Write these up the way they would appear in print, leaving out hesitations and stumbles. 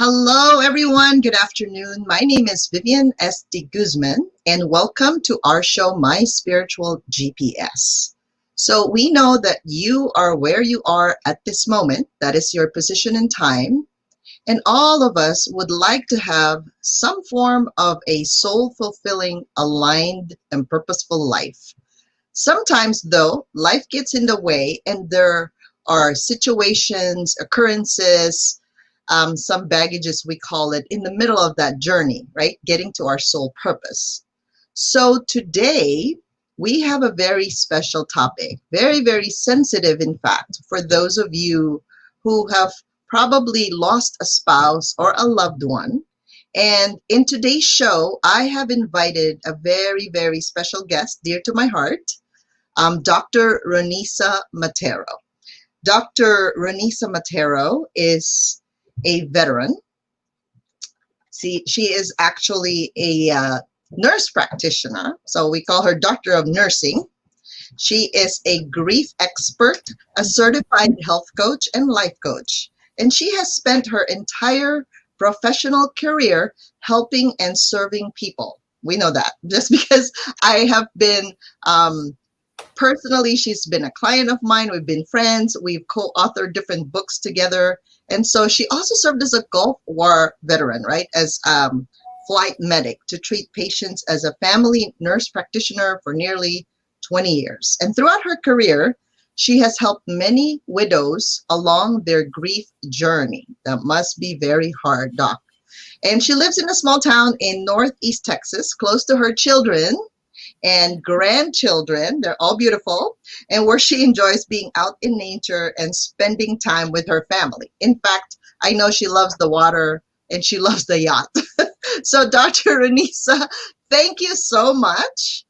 Hello, everyone. Good afternoon. My name is Vivian De Guzman, and welcome to our show, My Spiritual GPS. So we know that you are where you are at this moment. That is your position in time. And all of us would like to have some form of a soul-fulfilling, aligned, and purposeful life. Sometimes, though, life gets in the way, and there are situations, occurrences, some baggage, as we call it, in the middle of that journey, right? Getting to our soul purpose. So today, we have a very special topic, very, very sensitive, in fact, for those of you who have probably lost a spouse or a loved one. And in today's show, I have invited a very, very special guest, dear to my heart, Dr. Ronisa Matero. Dr. Ronisa Matero is a veteran. She is actually a nurse practitioner, so we call her Doctor of Nursing. She is a grief expert, a certified health coach, and life coach. And she has spent her entire professional career helping and serving people. We know that just because I have been personally, she's been a client of mine. We've been friends. We've co-authored different books together. And so she also served as a Gulf War veteran, right? As flight medic to treat patients as a family nurse practitioner for nearly 20 years. And throughout her career, she has helped many widows along their grief journey. That must be very hard, Doc. And she lives in a small town in Northeast Texas, close to her children and grandchildren. They're all beautiful, and where she enjoys being out in nature and spending time with her family. In fact, I know she loves the water and she loves the yacht. So Dr. Ronisa, thank you so much.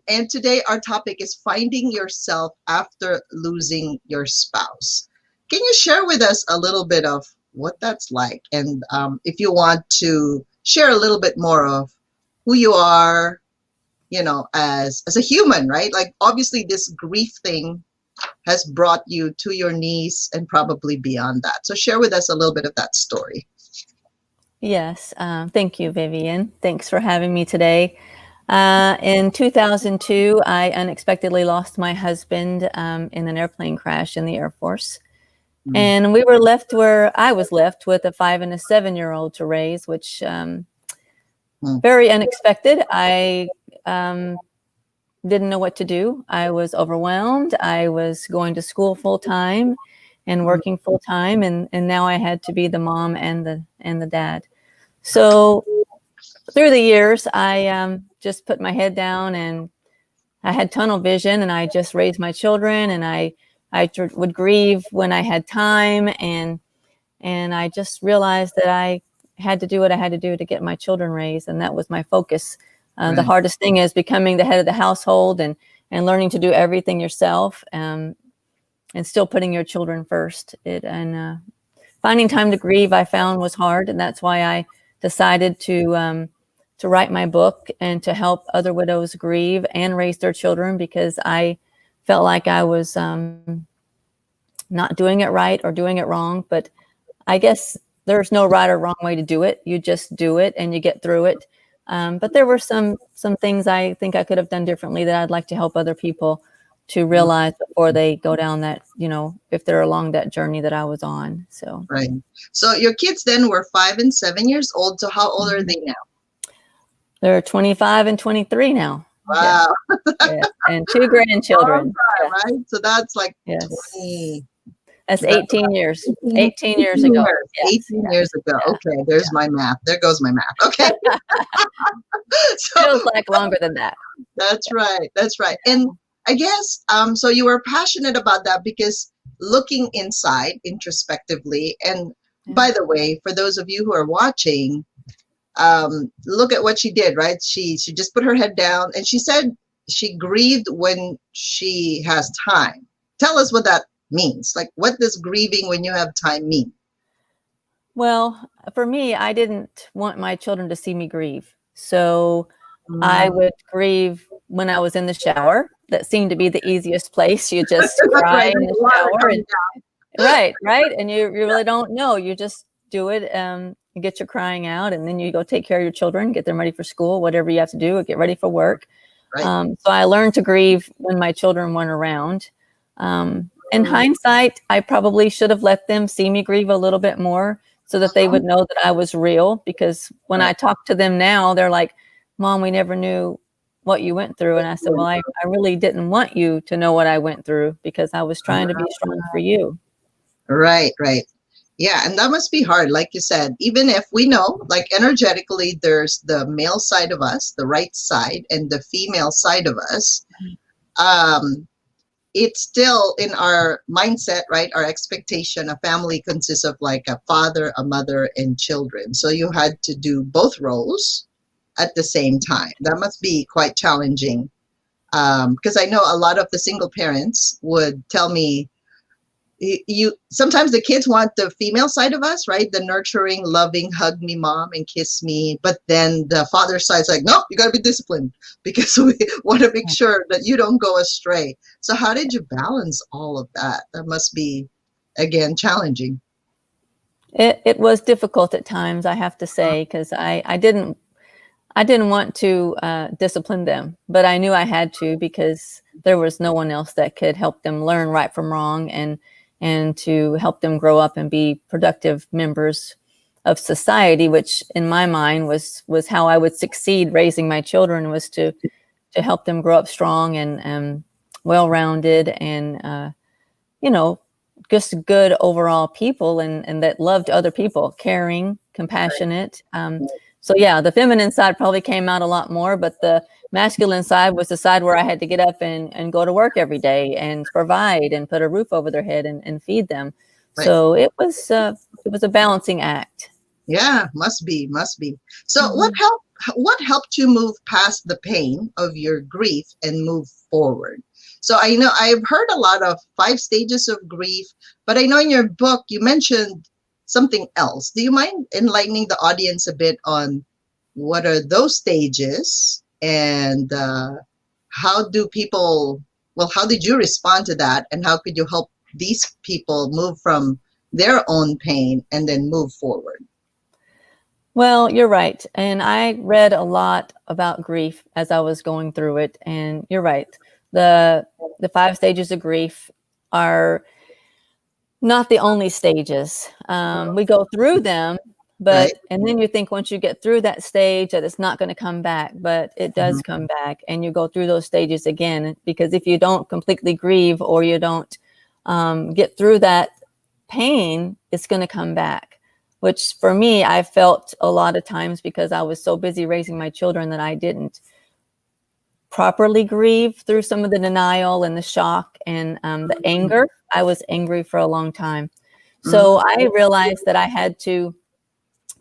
And today our topic is finding yourself after losing your spouse. Can you share with us a little bit of what that's like? And if you want to share a little bit more of who you are, you know, as a human, right? Like obviously this grief thing has brought you to your knees and probably beyond that. So share with us a little bit of that story. Yes. Thank you, Vivian. Thanks for having me today. In 2002, I unexpectedly lost my husband in an airplane crash in the Air Force. And we were left where I was left with a 5 and a 7-year-old to raise, which very unexpected. I didn't know what to do. I was overwhelmed. I was going to school full time and working full time, and now I had to be the mom and the dad. So through the years, I just put my head down, and I had tunnel vision, and I just raised my children, and I would grieve when I had time, and I just realized that I had to do what I had to do to get my children raised, and that was my focus. Right. The hardest thing is becoming the head of the household and learning to do everything yourself, and still putting your children first. Finding time to grieve, I found, was hard, and that's why I decided to write my book and to help other widows grieve and raise their children, because I felt like I was not doing it right or doing it wrong. But I guess there's no right or wrong way to do it. You just do it and you get through it. But there were some things I think I could have done differently that I'd like to help other people to realize before they go down that, you know, if they're along that journey that I was on. So right. So your kids then were 5 and 7 years old. So how old are they now? They're 25 and 23 now. Wow. Yeah. And 2 grandchildren. Time, right? So that's like 20. That's 18 years. 18 years ago. Yes. 18 years ago. Okay, there's my math. There goes my math. Okay. So, feels like longer than that. That's right. That's right. And I guess, so you were passionate about that because looking inside introspectively, and by the way, for those of you who are watching, look at what she did, right? She just put her head down, and she said she grieved when she has time. Tell us what that means. Like, what does grieving when you have time mean? Well, for me, I didn't want my children to see me grieve. So I would grieve when I was in the shower. That seemed to be the easiest place. You just cry in the shower. And, right. And you really don't know. You just do it. You get your crying out, and then you go take care of your children, get them ready for school, whatever you have to do, get ready for work. Right. So I learned to grieve when my children weren't around. In hindsight, I probably should have let them see me grieve a little bit more so that they would know that I was real. Because when I talk to them now, they're like, Mom, we never knew what you went through. And I said, well, I really didn't want you to know what I went through because I was trying to be strong for you. Right, right. Yeah, and that must be hard. Like you said, even if we know, like energetically, there's the male side of us, the right side, and the female side of us. It's still in our mindset, right? Our expectation, a family consists of like a father, a mother, and children. So you had to do both roles at the same time. That must be quite challenging. Because I know a lot of the single parents would tell me, you sometimes the kids want the female side of us, right? The nurturing, loving, hug me, mom, and kiss me. But then the father side's like, no, you got to be disciplined because we want to make sure that you don't go astray. So how did you balance all of that? That must be, again, challenging. It was difficult at times, I have to say, because I didn't want to discipline them, but I knew I had to because there was no one else that could help them learn right from wrong and to help them grow up and be productive members of society, which in my mind was how I would succeed raising my children, was to help them grow up strong and well-rounded and, just good overall people and that loved other people, caring, compassionate. So yeah, the feminine side probably came out a lot more, but the masculine side was the side where I had to get up and go to work every day and provide and put a roof over their head and feed them. Right. So it was a balancing act. Yeah, must be. So what helped you move past the pain of your grief and move forward? So I know I've heard a lot of 5 stages of grief, but I know in your book you mentioned something else. Do you mind enlightening the audience a bit on what are those stages and how did you respond to that, and how could you help these people move from their own pain and then move forward? Well, you're right. And I read a lot about grief as I was going through it. And you're right. The 5 stages of grief are not the only stages. We go through them, but, and then you think once you get through that stage that it's not going to come back, but it does come back, and you go through those stages again, because if you don't completely grieve or you don't get through that pain, it's going to come back, which for me, I felt a lot of times because I was so busy raising my children that I didn't properly grieve through some of the denial and the shock and the anger. I was angry for a long time. So I realized that I had to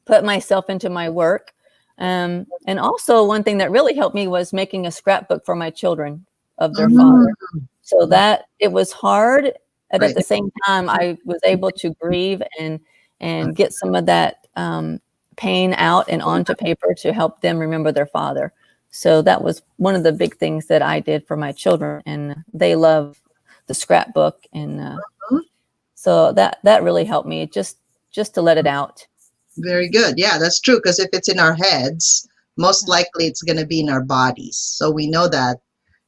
put myself into my work. And also one thing that really helped me was making a scrapbook for my children of their father. So that it was hard. And at the same time, I was able to grieve and get some of that pain out and onto paper to help them remember their father. So that was one of the big things that I did for my children, and they love the scrapbook. And so that really helped me just to let it out. Very good. Yeah, that's true. Because if it's in our heads, most likely it's going to be in our bodies. So we know that.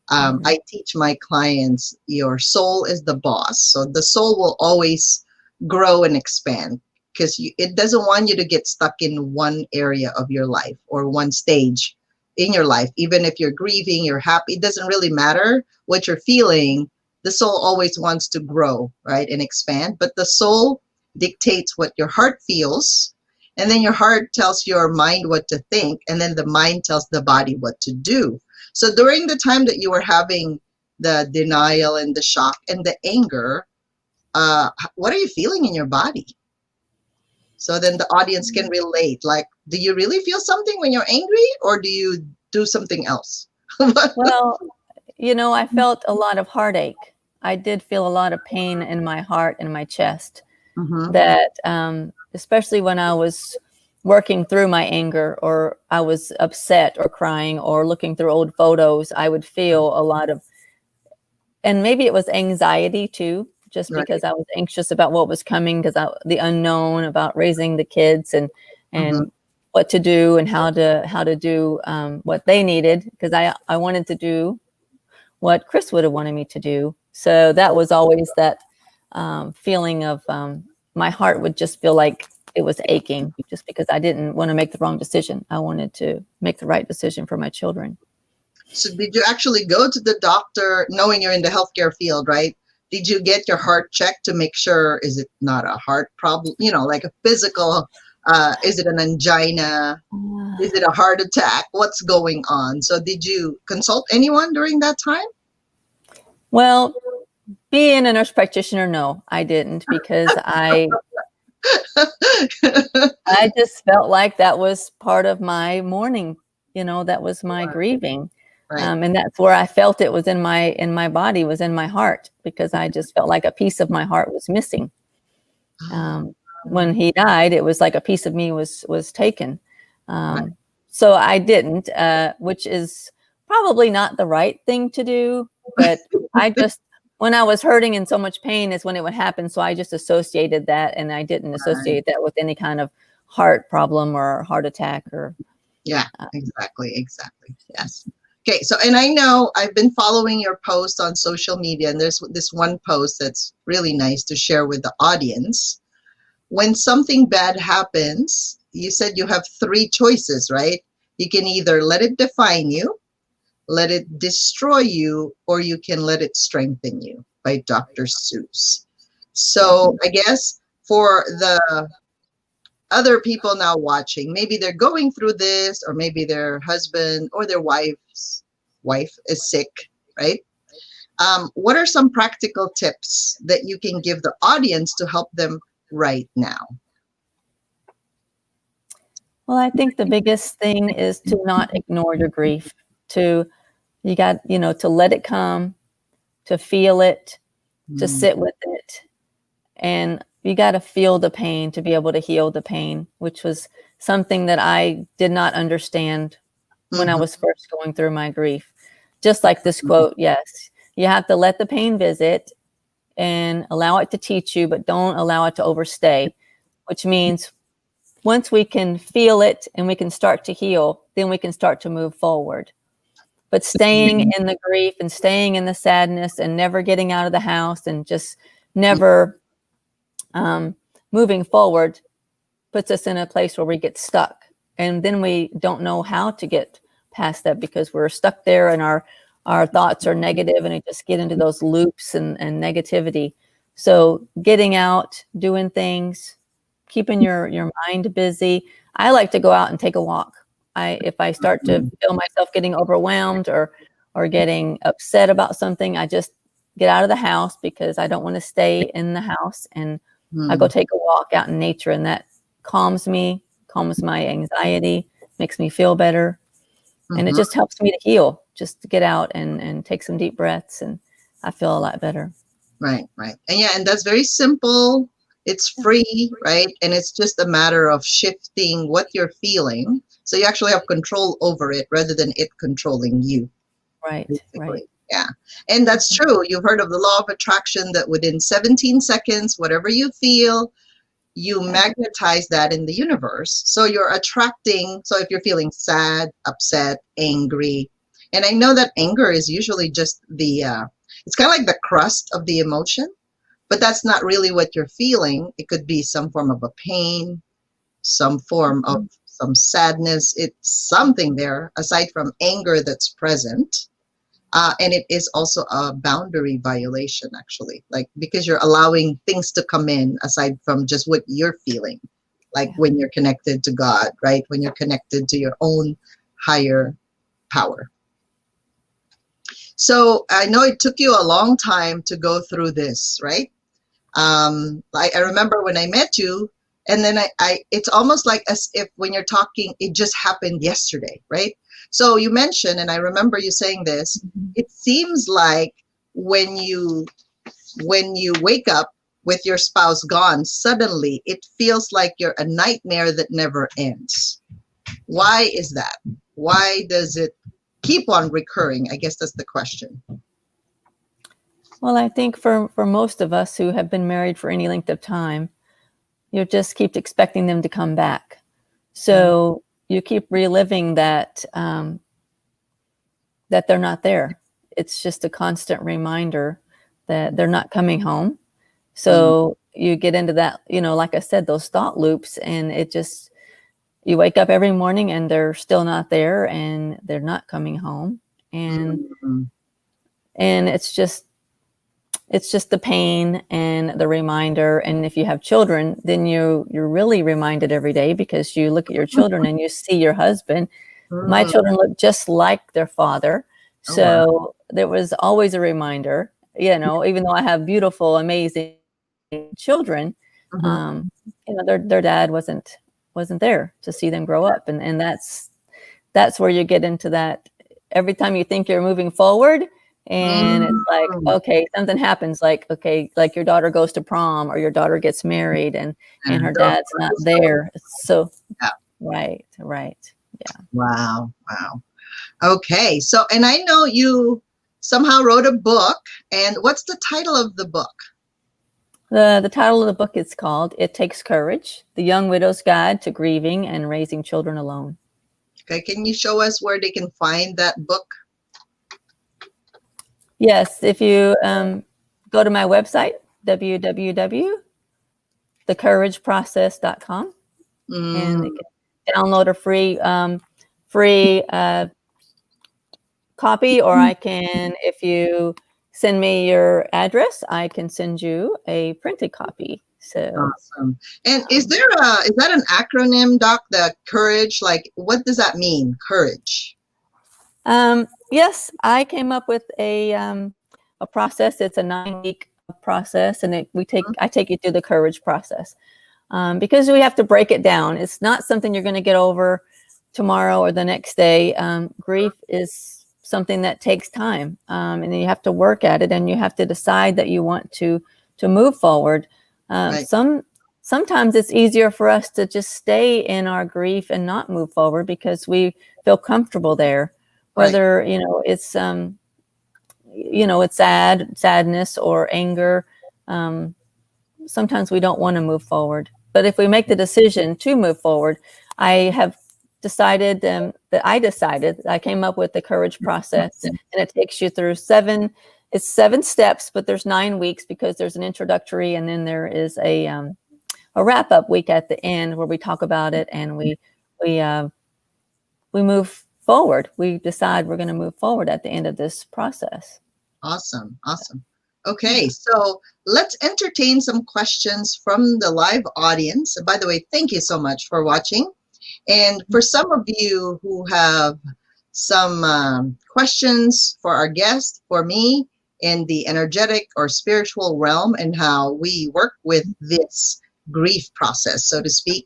I teach my clients, your soul is the boss. So the soul will always grow and expand because it doesn't want you to get stuck in one area of your life or one stage in your life. Even if you're grieving, you're happy, it doesn't really matter what you're feeling. The soul always wants to grow, right, and expand. But the soul dictates what your heart feels. And then your heart tells your mind what to think. And then the mind tells the body what to do. So during the time that you were having the denial and the shock and the anger, what are you feeling in your body? So then the audience can relate. Like, do you really feel something when you're angry, or do you do something else? Well, I felt a lot of heartache. I did feel a lot of pain in my heart and my chest. That especially when I was working through my anger, or I was upset or crying or looking through old photos, I would feel a lot of, and maybe it was anxiety too, just Right. because I was anxious about what was coming, because the unknown about raising the kids and Mm-hmm. what to do and how to do what they needed, because I wanted to do what Chris would have wanted me to do. So that was always that feeling of my heart would just feel like it was aching, just because I didn't want to make the wrong decision. I wanted to make the right decision for my children. So did you actually go to the doctor knowing you're in the healthcare field, right? Did you get your heart checked to make sure, is it not a heart problem, like a physical, is it an angina? Is it a heart attack? What's going on? So did you consult anyone during that time? Well, being a nurse practitioner, no, I didn't, because I just felt like that was part of my mourning, that was my grieving. Right. And that's where I felt it was in my body, was in my heart, because I just felt like a piece of my heart was missing. When he died, it was like a piece of me was taken. Right. So I didn't, which is probably not the right thing to do, but when I was hurting in so much pain is when it would happen. So I just associated that, and I didn't associate that with any kind of heart problem or heart attack or. Yeah, exactly. Yes. Okay. So, and I know I've been following your posts on social media, and there's this one post that's really nice to share with the audience. When something bad happens, you said you have 3 choices, right? You can either let it define you, let it destroy you, or you can let it strengthen you, by Dr. Seuss. So I guess for the other people now watching, maybe they're going through this, or maybe their husband or their wife's wife is sick, right? What are some practical tips that you can give the audience to help them right now? Well, I think the biggest thing is to not ignore your grief, to let it come, to feel it, to sit with it. And you got to feel the pain to be able to heal the pain, which was something that I did not understand when I was first going through my grief. Just like this quote, yes, you have to let the pain visit and allow it to teach you, but don't allow it to overstay, which means once we can feel it and we can start to heal, then we can start to move forward. But staying in the grief and staying in the sadness and never getting out of the house and just never moving forward puts us in a place where we get stuck. And then we don't know how to get past that, because we're stuck there and our thoughts are negative, and we just get into those loops and negativity. So getting out, doing things, keeping your mind busy. I like to go out and take a walk. If I start to feel myself getting overwhelmed or getting upset about something, I just get out of the house, because I don't want to stay in the house, and I go take a walk out in nature, and that calms me, calms my anxiety, makes me feel better. And it just helps me to heal, just to get out and take some deep breaths, and I feel a lot better. Right. And yeah, and that's very simple. It's free, right? And it's just a matter of shifting what you're feeling. So you actually have control over it rather than it controlling you. Right. Yeah. And that's true. You've heard of the law of attraction, that within 17 seconds, whatever you feel, you magnetize that in the universe. So you're attracting. So if you're feeling sad, upset, angry, and I know that anger is usually just it's kind of like the crust of the emotion, but that's not really what you're feeling. It could be some form of a pain, some form of some sadness. It's something there aside from anger that's present. And it is also a boundary violation, actually, like, because you're allowing things to come in aside from just what you're feeling, like when you're connected to God, right? When you're connected to your own higher power. So I know it took you a long time to go through this, right? I remember when I met you, and then it's almost like as if when you're talking, it just happened yesterday, right? So you mentioned, and I remember you saying this, it seems like when you wake up with your spouse gone, suddenly it feels like you're a nightmare that never ends. Why is that? Why does it keep on recurring? I guess that's the question. Well, I think for most of us who have been married for any length of time, you just keep expecting them to come back. So you keep reliving that that they're not there. It's just a constant reminder that they're not coming home. So you get into that, like I said, those thought loops, and it just, you wake up every morning and they're still not there and they're not coming home. And Mm-hmm. it's just the pain and the reminder. And if you have children, then you're really reminded every day, because you look at your children and you see your husband. My children look just like their father. Oh, wow. So there was always a reminder, even though I have beautiful, amazing children, Mm-hmm. their dad wasn't there to see them grow up. And that's where you get into that. Every time you think you're moving forward, and it's like, Mm-hmm. okay, something happens, like, okay, like your daughter goes to prom or your daughter gets married, and her So, dad's not there. So yeah. right. Yeah. Wow. Wow. Okay. So, and I know you somehow wrote a book. And what's the title of the book? The title of the book is called It Takes Courage: The Young Widow's Guide to Grieving and Raising Children Alone. Okay. Can you show us where they can find that book? Yes, if you go to my website, www.thecourageprocess.com, and you can download a free copy, or I can, if you send me your address, I can send you a printed copy. So Awesome. And is that an acronym, Doc? The courage, like, what does that mean? Courage. yes, I came up with a process. It's a 9-week process, and I take you through the courage process, because we have to break it down. It's not something you're going to get over tomorrow or the next day. Grief is something that takes time, and you have to work at it, and you have to decide that you want to move forward. Right. Sometimes it's easier for us to just stay in our grief and not move forward because we feel comfortable there. Whether it's it's sadness or anger. Sometimes we don't want to move forward, but if we make the decision to move forward, I came up with the courage process, and it takes you through 7 steps, but there's 9 weeks, because there's an introductory, and then there is a wrap-up week at the end where we talk about it, and we move forward. We decide we're going to move forward at the end of this process. Awesome. Awesome. Okay, so let's entertain some questions from the live audience. And by the way, thank you so much for watching. And for some of you who have some questions for our guest, for me, in the energetic or spiritual realm, and how we work with this grief process, so to speak,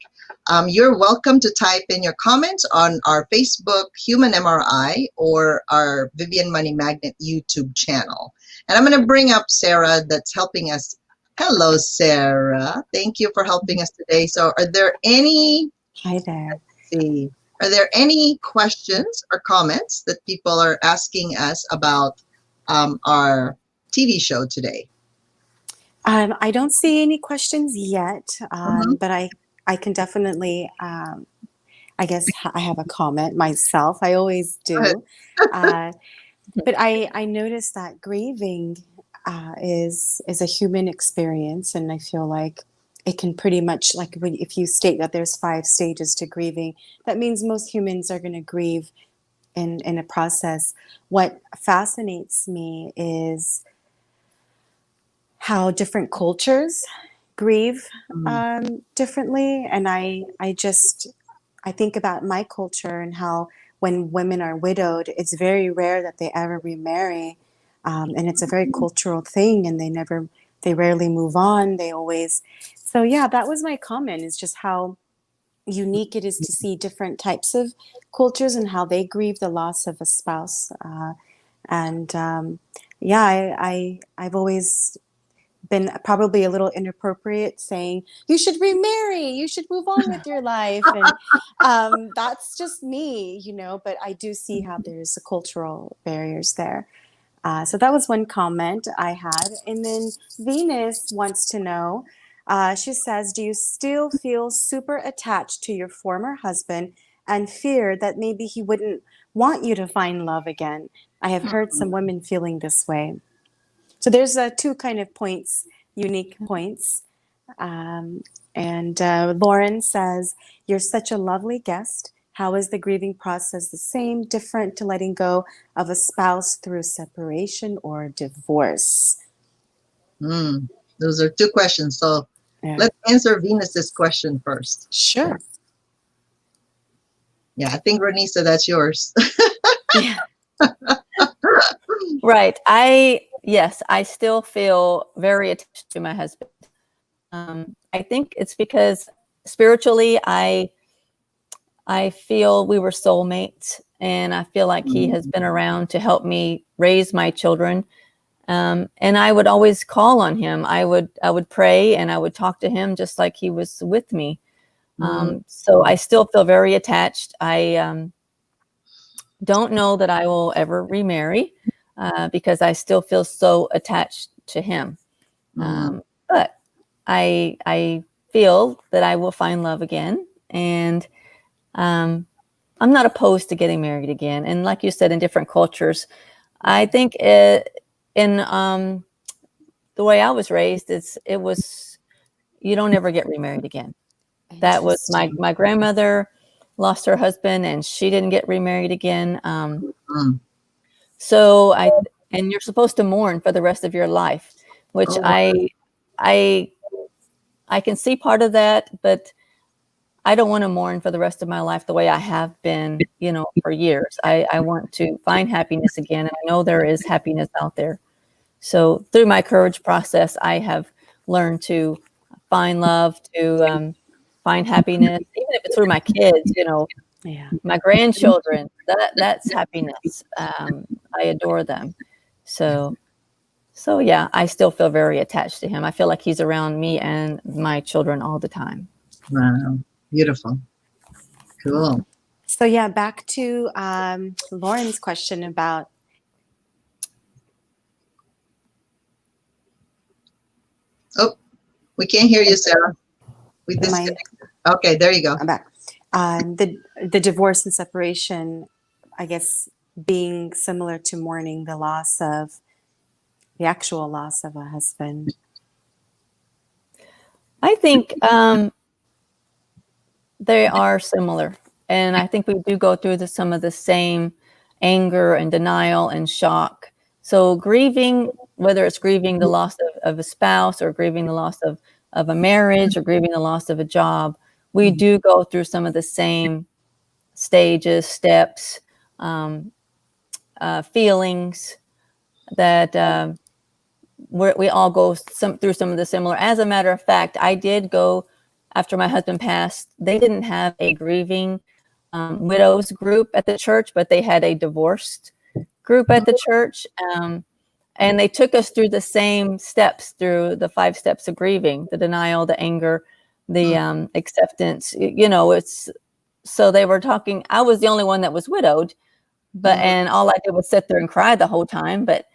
you're welcome to type in your comments on our Facebook Human MRI or our Vivian Money Magnet YouTube channel. And I'm going to bring up Sarah, that's helping us. Hello, Sarah. Thank you for helping us today. So are there any... Hi there. Let's see. Are there any questions or comments that people are asking us about our TV show today? I don't see any questions yet, but I can definitely, I guess I have a comment myself. I always do. But I noticed that grieving is a human experience, and I feel like it can pretty much, like, if you state that there's 5 stages to grieving, that means most humans are going to grieve in a process. What fascinates me is how different cultures grieve differently. And I think about my culture and how when women are widowed, it's very rare that they ever remarry. And it's a very cultural thing, and they rarely move on. They always, so yeah, that was my comment, is just how unique it is to see different types of cultures and how they grieve the loss of a spouse. I've always been probably a little inappropriate saying you should remarry, you should move on with your life, and that's just me, but I do see how there's cultural barriers there. So that was one comment I had. And then Venus wants to know, she says, do you still feel super attached to your former husband and fear that maybe he wouldn't want you to find love again? I have heard some women feeling this way. So there's two kind of points, unique points. Um, and Lauren says, you're such a lovely guest. How is the grieving process the same, different to letting go of a spouse through separation or divorce? Those are two questions. So Yeah. let's answer Venus's question first. Sure. Yeah, I think Renisa, that's yours. Yeah. Right. Yes, I still feel very attached to my husband. I think it's because spiritually, I feel we were soulmates, and I feel like he has been around to help me raise my children. And I would always call on him. I would pray and I would talk to him just like he was with me. So I still feel very attached. I don't know that I will ever remarry because I still feel so attached to him. But I feel that I will find love again, and I'm not opposed to getting married again. And like you said, in different cultures, I think in the way I was raised, it was you don't ever get remarried again. That was my grandmother lost her husband, and she didn't get remarried again. So and you're supposed to mourn for the rest of your life, which I can see part of that, but I don't want to mourn for the rest of my life the way I have been, for years. I want to find happiness again, and I know there is happiness out there. So through my courage process, I have learned to find love, to find happiness, even if it's through my kids, my grandchildren. That's happiness. I adore them. So yeah, I still feel very attached to him. I feel like he's around me and my children all the time. Wow, beautiful, cool. So yeah, back to Lauren's question about. Oh, we can't hear you, Sarah. We disconnected. Okay, there you go. I'm back. The divorce and separation, I guess, being similar to mourning the actual loss of a husband. I think they are similar, and I think we do go through some of the same anger and denial and shock. So grieving, whether it's grieving the loss of a spouse or grieving the loss of a marriage or grieving the loss of a job, we do go through some of the same stages, steps, feelings that we all go through some of the similar. As a matter of fact, I did go after my husband passed. They didn't have a grieving widows group at the church, but they had a divorced group at the church. And they took us through the same steps, through the 5 steps of grieving: the denial, the anger, the acceptance. It's so they were talking. I was the only one that was widowed, and all I did was sit there and cry the whole time. But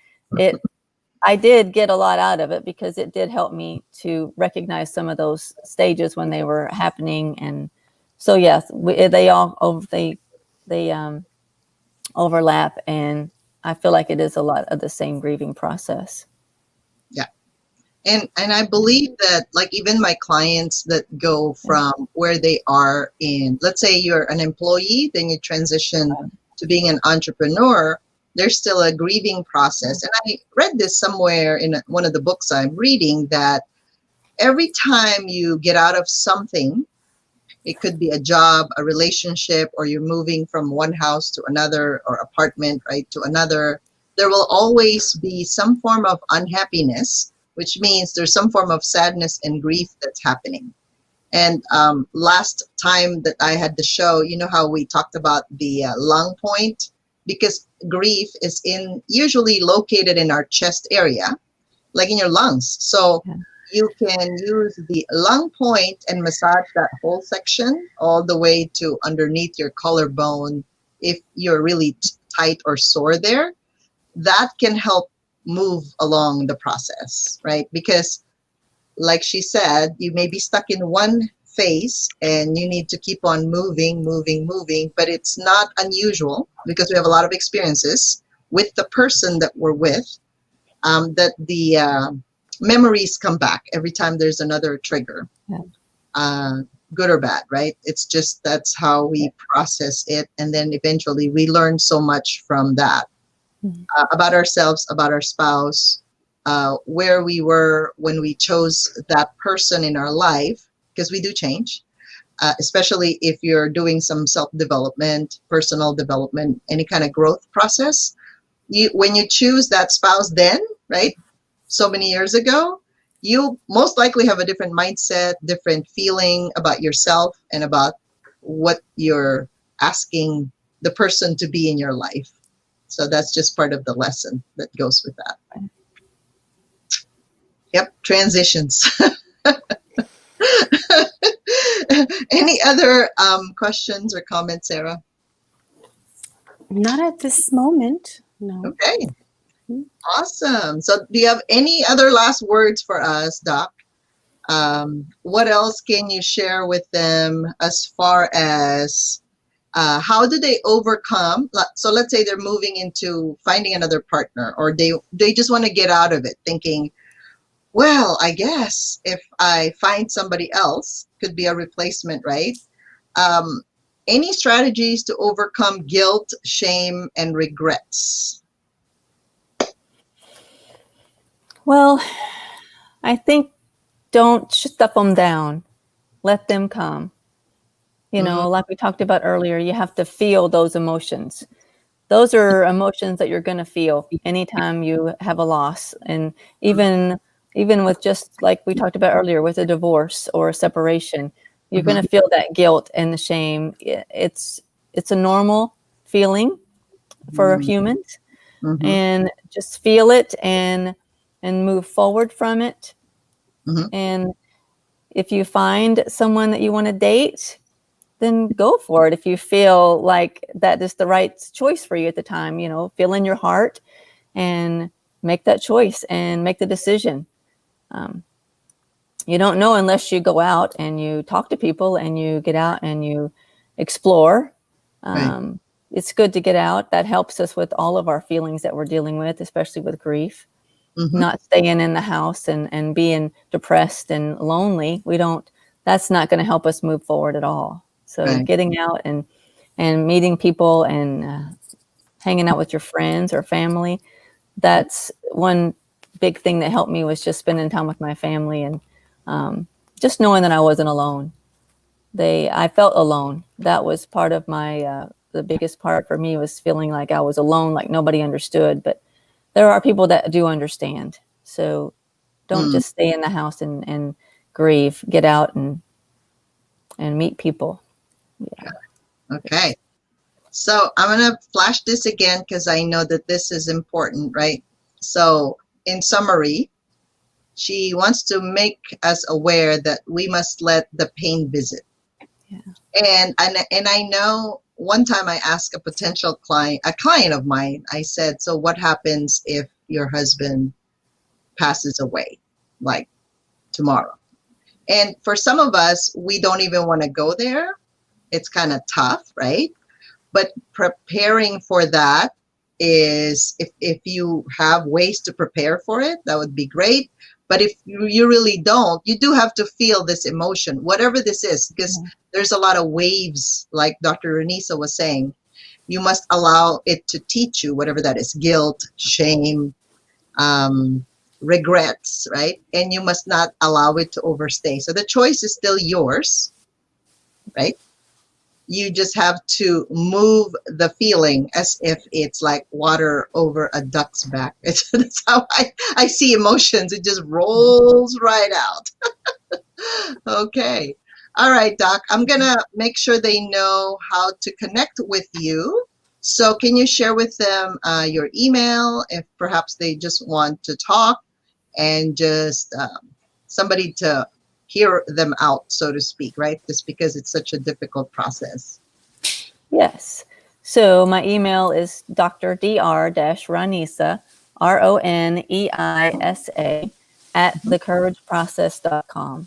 I did get a lot out of it because it did help me to recognize some of those stages when they were happening. And so yes, they overlap, and I feel like it is a lot of the same grieving process. Yeah. And I believe that, like, even my clients that go from where they are in, let's say you're an employee, then you transition to being an entrepreneur, there's still a grieving process. And I read this somewhere in one of the books I'm reading, that every time you get out of something, it could be a job, a relationship, or you're moving from one house to another, or apartment, right, to another, there will always be some form of unhappiness, which means there's some form of sadness and grief that's happening. And last time that I had the show, you know how we talked about the lung point? Because grief is usually located in our chest area, like in your lungs. So you can use the lung point and massage that whole section all the way to underneath your collarbone if you're really tight or sore there. that can help move along the process, right? Because like she said, you may be stuck in one phase and you need to keep on moving, but it's not unusual because we have a lot of experiences with the person that we're with, that the memories come back every time there's another trigger, good or bad, right? It's just that's how we process it. And then eventually we learn so much from that, about ourselves, about our spouse, where we were when we chose that person in our life, because we do change, especially if you're doing some self-development, personal development, any kind of growth process. When you choose that spouse then, right, so many years ago, you most likely have a different mindset, different feeling about yourself and about what you're asking the person to be in your life. So that's just part of the lesson that goes with that. Yep, transitions. Any other questions or comments, Sarah? Not at this moment, no. Okay, awesome. So do you have any other last words for us, Doc? What else can you share with them as far as how do they overcome? So let's say they're moving into finding another partner, or they just want to get out of it thinking, well, I guess if I find somebody else, could be a replacement, right? Any strategies to overcome guilt, shame, and regrets? Well, I think don't stuff them down. Let them come. You know, like we talked about earlier, you have to feel those emotions. Those are emotions that you're going to feel anytime you have a loss. And even with, just like we talked about earlier, with a divorce or a separation, you're going to feel that guilt and the shame. It's a normal feeling for humans, and just feel it and move forward from it. And if you find someone that you want to date, then go for it. If you feel like that is the right choice for you at the time, you know, feel in your heart and make that choice and make the decision. You don't know unless you go out and you talk to people and you get out and you explore. Right. It's good to get out. That helps us with all of our feelings that we're dealing with, especially with grief. Not staying in the house and being depressed and lonely. That's not going to help us move forward at all. So getting out and meeting people and hanging out with your friends or family, that's one big thing that helped me, was just spending time with my family and just knowing that I wasn't alone. I felt alone. That was part of my, the biggest part for me was feeling like I was alone, like nobody understood. But there are people that do understand. So don't just stay in the house and grieve. Get out and meet people. Yeah. Okay. So I'm going to flash this again because I know that this is important, right? So in summary, she wants to make us aware that we must let the pain visit. Yeah. And I know one time I asked a potential client, a client of mine, I said, so what happens if your husband passes away, like tomorrow? And for some of us, we don't even want to go there. It's kind of tough, right? But preparing for that is, if you have ways to prepare for it, that would be great. But if you really don't, you do have to feel this emotion, whatever this is, because there's a lot of waves, like Dr. Renisa was saying. You must allow it to teach you, whatever that is, guilt, shame, regrets, right? And you must not allow it to overstay. So the choice is still yours, right? You just have to move the feeling as if it's like water over a duck's back. That's how I see emotions. It just rolls right out. Okay. All right, Doc. I'm going to make sure they know how to connect with you. So can you share with them your email if perhaps they just want to talk and just somebody to hear them out, so to speak, right? Just because it's such a difficult process. Yes. So my email is dr.dr-ranisa, RONEISA, at thecourageprocess.com.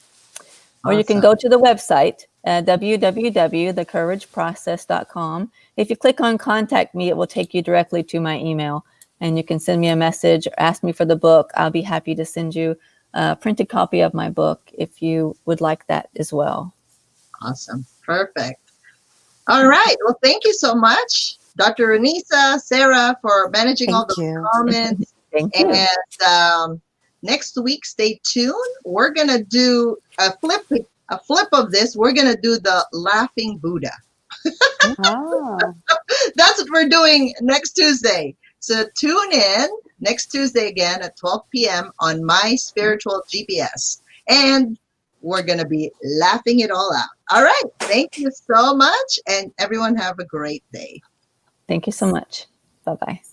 Or you can Awesome. go to the website, www.thecourageprocess.com. If you click on Contact Me, it will take you directly to my email. And you can send me a message or ask me for the book. I'll be happy to send you a printed copy of my book if you would like that as well. Awesome. Perfect. All right. Well, thank you so much, Dr. Ranisa, Sarah, for managing all Thank the you. comments. Thank you. And next week, stay tuned. We're going to do a flip of this. We're going to do the Laughing Buddha. Oh, That's what we're doing next Tuesday. So tune in next Tuesday again at 12 p.m. on My Spiritual GPS. And we're going to be laughing it all out. All right. Thank you so much. And everyone have a great day. Thank you so much. Bye-bye.